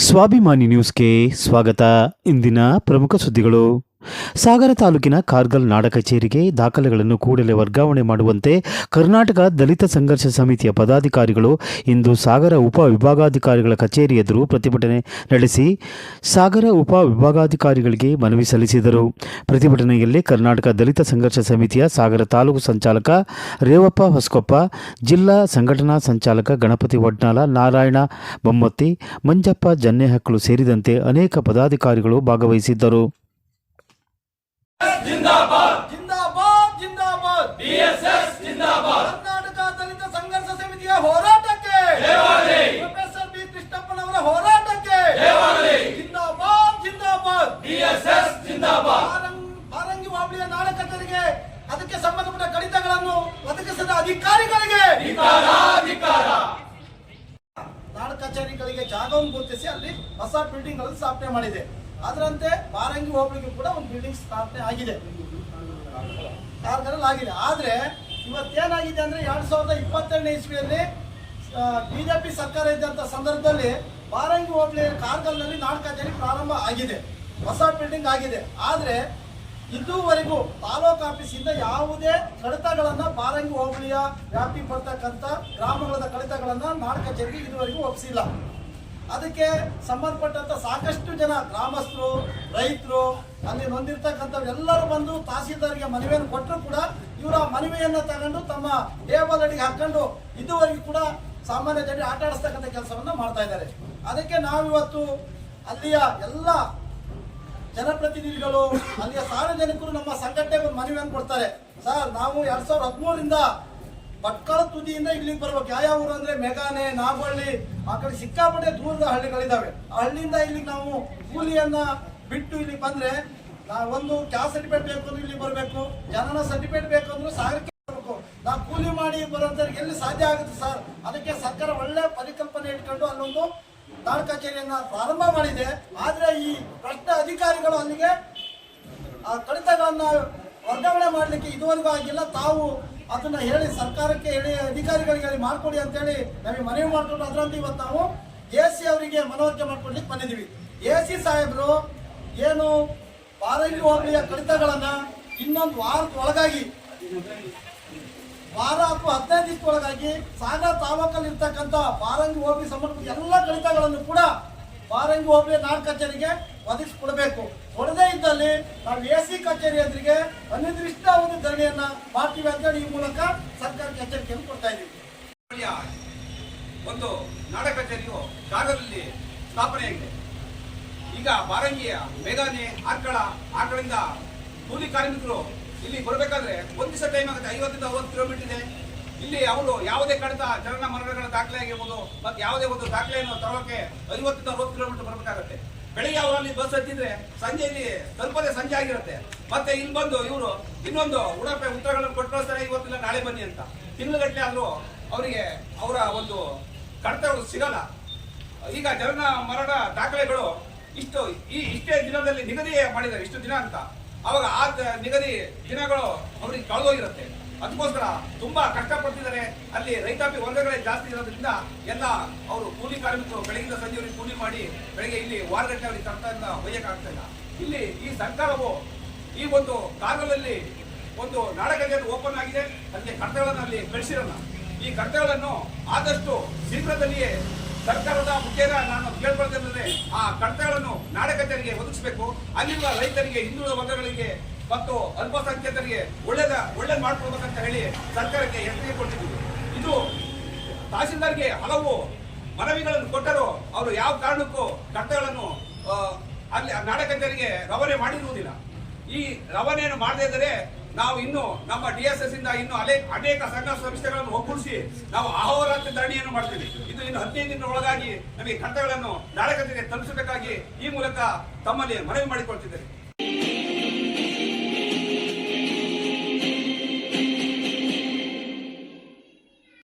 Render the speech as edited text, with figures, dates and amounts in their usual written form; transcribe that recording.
ಸ್ವಾಭಿಮಾನಿ ನ್ಯೂಸ್ಗೆ ಸ್ವಾಗತ. ಇಂದಿನ ಪ್ರಮುಖ ಸುದ್ದಿಗಳು. ಸಾಗರ ತಾಲೂಕಿನ ಕಾರ್ಗಲ್ ನಾಡ ಕಚೇರಿಗೆ ದಾಖಲೆಗಳನ್ನು ಕೂಡಲೇ ವರ್ಗಾವಣೆ ಮಾಡುವಂತೆ ಕರ್ನಾಟಕ ದಲಿತ ಸಂಘರ್ಷ ಸಮಿತಿಯ ಪದಾಧಿಕಾರಿಗಳು ಇಂದು ಸಾಗರ ಉಪ ವಿಭಾಗಾಧಿಕಾರಿಗಳ ಕಚೇರಿ ಎದುರು ಪ್ರತಿಭಟನೆ ನಡೆಸಿ ಸಾಗರ ಉಪ ವಿಭಾಗಾಧಿಕಾರಿಗಳಿಗೆ ಮನವಿ ಸಲ್ಲಿಸಿದರು. ಪ್ರತಿಭಟನೆಯಲ್ಲಿ ಕರ್ನಾಟಕ ದಲಿತ ಸಂಘರ್ಷ ಸಮಿತಿಯ ಸಾಗರ ತಾಲೂಕು ಸಂಚಾಲಕ ರೇವಪ್ಪ ಹೊಸಕೊಪ್ಪ, ಜಿಲ್ಲಾ ಸಂಘಟನಾ ಸಂಚಾಲಕ ಗಣಪತಿ ವಡ್ನಾಲ, ನಾರಾಯಣ ಬೊಮ್ಮತ್ತಿ, ಮಂಜಪ್ಪ ಜನ್ನೆಹಕ್ಕಳು ಸೇರಿದಂತೆ ಅನೇಕ ಪದಾಧಿಕಾರಿಗಳು ಭಾಗವಹಿಸಿದ್ದರು. जिंदाबाद जिंदाबाद जिंदाबाद बीएसएस जिंदाबाद कर्नाटक दलित संघर्ष समितिಯ ಹೋರಾಟಕ್ಕೆ ಜಯವಾಗಲಿ. ಪ್ರೊಫೆಸರ್ ಬಿ ಕೃಷ್ಣಪ್ಪನವರ ಹೋರಾಟಕ್ಕೆ ಜಯವಾಗಲಿ. जिंदाबाद जिंदाबाद बीएसएस जिंदाबाद. ಬಾರಂಗಿ ಹೋಬಳಿಯ ನಾಡ ಕಚೇರಿಗೆ ಅದಕ್ಕೆ ಸಂಬಂಧಪಟ್ಟ ಕಡಿತಗಳನ್ನು ಒದಗಿಸಿದ ಅಧಿಕಾರಿಗಳಿಗೆ ಧಿಕ್ಕಾರ ಧಿಕ್ಕಾರ. ನಾಡ ಕಚೇರಿಗಳಿಗೆ ಜಾಗವನ್ನು ಗುರುತಿಸಿ ಅಲ್ಲಿ ಹೊಸ ಬಿಲ್ಡಿಂಗ್ ಗಳನ್ನು ಸ್ಥಾಪನೆ ಮಾಡಿದೆ. ಅದರಂತೆ ಬಾರಂಗಿ ಹೋಬಳಿಗೂ ಕೂಡ ಒಂದು ಬಿಲ್ಡಿಂಗ್ ಸ್ಥಾಪನೆ ಆಗಿದೆ, ಕಾರ್ಗಲ್ ಆಗಿದೆ. ಆದರೆ ಇವತ್ತೇನಾಗಿದೆ ಅಂದರೆ 2022ನೇ ಇಸ್ವಿಯಲ್ಲಿ ಬಿಜೆಪಿ ಸರ್ಕಾರ ಇದ್ದಂಥ ಸಂದರ್ಭದಲ್ಲಿ ಬಾರಂಗಿ ಹೋಬಳಿ ಕಾರ್ಗಲ್ನಲ್ಲಿ ನಾಡ ಕಚೇರಿ ಪ್ರಾರಂಭ ಆಗಿದೆ, ಹೊಸ ಬಿಲ್ಡಿಂಗ್ ಆಗಿದೆ. ಆದರೆ ಇದುವರೆಗೂ ತಾಲೂಕು ಆಫೀಸಿಂದ ಯಾವುದೇ ಕಡಿತಗಳನ್ನು ಬಾರಂಗಿ ಹೋಬಳಿಯ ವ್ಯಾಪ್ತಿ ಬರ್ತಕ್ಕಂಥ ಗ್ರಾಮಗಳ ಕಡಿತಗಳನ್ನು ನಾಡ ಕಚೇರಿಗೆ ಇದುವರೆಗೂ ಒಪ್ಪಿಸಿಲ್ಲ. ಅದಕ್ಕೆ ಸಂಬಂಧಪಟ್ಟಂತ ಸಾಕಷ್ಟು ಜನ ಗ್ರಾಮಸ್ಥರು, ರೈತರು, ಅಲ್ಲಿ ನೊಂದಿರ್ತಕ್ಕಂಥವ್ರು ಎಲ್ಲರೂ ಬಂದು ತಹಸೀಲ್ದಾರ್ಗೆ ಮನವಿಯನ್ನು ಕೊಟ್ಟರು ಕೂಡ ಇವರ ಮನವಿಯನ್ನು ತಗೊಂಡು ತಮ್ಮ ಟೇಬಲ್ ಅಡಿಗೆ ಹಾಕೊಂಡು ಇದುವರೆಗೂ ಕೂಡ ಸಾಮಾನ್ಯ ಜನರಿಗೆ ಆಟ ಆಡಿಸ್ತಕ್ಕಂಥ ಕೆಲಸವನ್ನ ಮಾಡ್ತಾ ಇದ್ದಾರೆ. ಅದಕ್ಕೆ ನಾವಿವತ್ತು ಅಲ್ಲಿಯ ಎಲ್ಲ ಜನಪ್ರತಿನಿಧಿಗಳು, ಅಲ್ಲಿಯ ಸಾರ್ವಜನಿಕರು ನಮ್ಮ ಸಂಘಟನೆಗೆ ಒಂದು ಮನವಿಯನ್ನು ಕೊಡ್ತಾರೆ. ಸರ್, ನಾವು 2013ರಿಂದ ಭಟ್ಕಳ ತುದಿಯಿಂದ ಇಲ್ಲಿಗೆ ಬರ್ಬೇಕು. ಯಾವ ಊರು ಅಂದ್ರೆ ಮೆಗಾನೆ, ನಾಗವಳ್ಳಿ, ಆ ಕಡೆ ಸಿಕ್ಕಾಪಟ್ಟೆ ದೂರದ ಹಳ್ಳಿಗಳಿದಾವೆ. ಆ ಹಳ್ಳಿಯಿಂದ ಇಲ್ಲಿಗೆ ನಾವು ಕೂಲಿಯನ್ನ ಬಿಟ್ಟು ಇಲ್ಲಿ ಬಂದ್ರೆ ಒಂದು ಕ್ಯಾಸ್ಟ್ ಸರ್ಟಿಫಿಕೇಟ್ ಬೇಕು ಅಂದ್ರೆ ಇಲ್ಲಿ ಬರಬೇಕು, ಜನನ ಸರ್ಟಿಫಿಕೇಟ್ ಬೇಕು ಅಂದ್ರೆ ಸಾಗರಕ್ಕೆ ಬರಬೇಕು. ನಾವು ಕೂಲಿ ಮಾಡಿ ಬರೋಂಥವ್ರಿಗೆ ಎಲ್ಲಿ ಸಾಧ್ಯ ಆಗುತ್ತೆ ಸರ್? ಅದಕ್ಕೆ ಸರ್ಕಾರ ಒಳ್ಳೆ ಪರಿಕಲ್ಪನೆ ಇಟ್ಕೊಂಡು ಅಲ್ಲೊಂದು ನಾಡ ಕಚೇರಿಯನ್ನ ಪ್ರಾರಂಭ ಮಾಡಿದೆ. ಆದ್ರೆ ಈ ಭ್ರಷ್ಟ ಅಧಿಕಾರಿಗಳು ಅಲ್ಲಿಗೆ ಆ ಕಡಿತಗಳನ್ನ ವರ್ಗಾವಣೆ ಮಾಡಲಿಕ್ಕೆ ಇದುವರೆಗೂ ಆಗಿಲ್ಲ. ತಾವು ಅದನ್ನ ಹೇಳಿ ಸರ್ಕಾರಕ್ಕೆ ಹೇಳಿ ಅಧಿಕಾರಿಗಳಿಗೆ ಹೇಳಿ ಮಾಡ್ಕೊಡಿ ಅಂತ ಹೇಳಿ ನಮಗೆ ಮನವಿ ಮಾಡ್ಕೊಂಡು ಅದರಂತೆ ಇವತ್ತು ನಾವು ಎಸಿ ಅವರಿಗೆ ಮನವರಿಕೆ ಮಾಡ್ಕೊಡ್ಲಿಕ್ಕೆ ಬಂದಿದ್ದೀವಿ. ಎಸಿ ಸಾಹೇಬರು ಏನು ಬಾರಂಗಿ ಹೋಬಳಿಯ ಕಡಿತಗಳನ್ನ ಇನ್ನೊಂದು ವಾರದ ಒಳಗಾಗಿ, ವಾರ ಅಥವಾ 15 ದಿವಸದೊಳಗಾಗಿ ಸಾಗರ ತಾಲೂಕಲ್ಲಿ ಇರ್ತಕ್ಕಂಥ ಬಾರಂಗಿ ಹೋಬಳಿ ಸಂಬಂಧಪಟ್ಟ ಎಲ್ಲ ಕಡಿತಗಳನ್ನು ಕೂಡ ಬಾರಂಗಿ ಹೋಬಳಿ ನಾಡ ಕಚೇರಿಗೆ ಒದಗಿಸಿಕೊಡಬೇಕು. ಕೊಡದೇ ಇದ್ದಲ್ಲಿ ನಾವು ಎಸಿ ಕಚೇರಿ ಎದುರಿಗೆ ಅನಿರ್ದಿಷ್ಟಾವಧಿ ಧರಣಿಯನ್ನ ಮಾಡ್ತೀವಿ ಅಂತ ಹೇಳಿ ಈ ಮೂಲಕ ಸರ್ಕಾರಕ್ಕೆ ಎಚ್ಚರಿಕೆಯನ್ನು ಕೊಡ್ತಾ ಇದ್ದೀವಿ. ಒಂದು ನಾಡ ಕಚೇರಿಯು ಕಾರ್ಗಲ್ನಲ್ಲಿ ಸ್ಥಾಪನೆಯಾಗಿದೆ. ಈಗ ಬಾರಂಗಿಯ ಮೇಘಾನೆ, ಆರ್ಕಳಿಂದ ಕೂಲಿ ಕಾರ್ಮಿಕರು ಇಲ್ಲಿ ಬರಬೇಕಾದ್ರೆ ಒಂದು ದಿವಸ ಟೈಮ್ ಆಗುತ್ತೆ. 50 ರಿಂದ 60 ಕಿಲೋಮೀಟರ್ ಇದೆ. ಇಲ್ಲಿ ಅವರು ಯಾವುದೇ ಕಡಿತ ಜನನ ಮರಣಗಳ ದಾಖಲೆ ಆಗಿರ್ಬೋದು, ಮತ್ತೆ ಯಾವುದೇ ಒಂದು ದಾಖಲೆಯನ್ನು ತರೋಕೆ 50 ರಿಂದ 60 ಕಿಲೋಮೀಟರ್ ಬರಬೇಕಾಗುತ್ತೆ. ಬೆಳಿಗ್ಗೆ ಅವರಲ್ಲಿ ಬಸ್ ಹತ್ತಿದ್ರೆ ಸಂಜೆ ಇಲ್ಲಿ ಸ್ವಲ್ಪದೇ ಸಂಜೆ ಆಗಿರುತ್ತೆ. ಮತ್ತೆ ಇಲ್ಲಿ ಬಂದು ಇವರು ಇನ್ನೊಂದು ಉಡಪೆ ಉತ್ತರಗಳನ್ನು ಕೊಟ್ಟು ಕಳಿಸ್ತಾರೆ, ಇವತ್ತಿಲ್ಲ ನಾಳೆ ಬನ್ನಿ ಅಂತ. ತಿಂಗಳಗಟ್ಟಲೆ ಆದ್ರೂ ಅವರಿಗೆ ಅವರ ಒಂದು ಕಡತಗಳು ಸಿಗಲ್ಲ. ಈಗ ಜನನ ಮರಣ ದಾಖಲೆಗಳು ಇಷ್ಟೇ ದಿನದಲ್ಲಿ ನಿಗದಿ ಮಾಡಿದ್ದಾರೆ, ಇಷ್ಟು ದಿನ ಅಂತ. ಅವಾಗ ಆ ನಿಗದಿ ದಿನಗಳು ಅವ್ರಿಗೆ ಕಳೆದೋಗಿರುತ್ತೆ. ಅದಕ್ಕೋಸ್ಕರ ತುಂಬಾ ಕಷ್ಟಪಡ್ತಿದ್ದಾರೆ. ಅಲ್ಲಿ ರೈತಾಪಿ ವರ್ಗಗಳೇ ಜಾಸ್ತಿ ಇರೋದ್ರಿಂದ ಎಲ್ಲ ಅವರು ಕೂಲಿ ಕಾರ್ಮಿಕರು ಬೆಳಗಿಂದ ಸಂಜೆವರೆಗೆ ಕೂಲಿ ಮಾಡಿ ಬೆಳಗ್ಗೆ ಇಲ್ಲಿ ವಾರಗಟ್ಟಲೆ ಅವರಿಗೆ ಕರ್ತವ್ಯ ಒಯ್ಯಕ್ಕೆ ಆಗ್ತಾ ಇಲ್ಲ. ಇಲ್ಲಿ ಈ ಸರ್ಕಾರವು ಈ ಒಂದು ಕಾರ್ಗಲ್ನಲ್ಲಿ ಒಂದು ನಾಡ ಕಚೇರಿ ಓಪನ್ ಆಗಿದೆ, ಅದಕ್ಕೆ ಕರ್ತವ್ಯಗಳನ್ನು ಅಲ್ಲಿ ಕಳಿಸಿರಲ್ಲ. ಈ ಕರ್ತವ್ಯಗಳನ್ನು ಆದಷ್ಟು ಶೀಘ್ರದಲ್ಲಿಯೇ ಸರ್ಕಾರದ ಮುಖೇನ ನಾನು ಕೇಳ್ಕೊಳ್ತೇನೆ, ಆ ಕರ್ತವ್ಯಗಳನ್ನು ನಾಡ ಕಚೇರಿಗೆ ಒದಗಿಸಬೇಕು. ಅಲ್ಲಿರುವ ರೈತರಿಗೆ, ಹಿಂದುಳಿದ ವರ್ಗಗಳಿಗೆ ಮತ್ತು ಅಲ್ಪಸಂಖ್ಯಾತರಿಗೆ ಒಳ್ಳೇದು ಮಾಡ್ಕೊಡ್ಬೇಕಂತ ಹೇಳಿ ಸರ್ಕಾರಕ್ಕೆ ಎಚ್ಚರಿಕೆ ಕೊಟ್ಟಿದ್ದೀವಿ. ಇದು ತಹಸೀಲ್ದಾರ್ಗೆ ಹಲವು ಮನವಿಗಳನ್ನು ಕೊಟ್ಟರು, ಅವರು ಯಾವ ಕಾರಣಕ್ಕೂ ಕರ್ತವ್ಯಗಳನ್ನು ಅಲ್ಲಿ ನಾಡ ಕಚೇರಿಗೆ ರವಾನೆ ಮಾಡಿರುವುದಿಲ್ಲ. ಈ ರವಾನೆಯನ್ನು ಮಾಡದೇ ಇದ್ದರೆ ನಾವು ಇನ್ನು ನಮ್ಮ DSS ಇಂದ ಇನ್ನು ಅನೇಕ ಸಂಘ ಸಂಸ್ಥೆಗಳನ್ನು ಒಗ್ಗೂಡಿಸಿ ನಾವು ಅಹೋರಾತ್ರಿ ಧರಣಿಯನ್ನು ಮಾಡ್ತೀವಿ. ಇದು ಇನ್ನು 15 ದಿನ ಒಳಗಾಗಿ ನಮಗೆ ಕರ್ತವ್ಯಗಳನ್ನು ನಾಡ ಕಚೇರಿಗೆ ತಲುಪಿಸಬೇಕಾಗಿ ಈ ಮೂಲಕ ತಮ್ಮಲ್ಲಿ ಮನವಿ ಮಾಡಿಕೊಳ್ತಿದ್ದೇವೆ.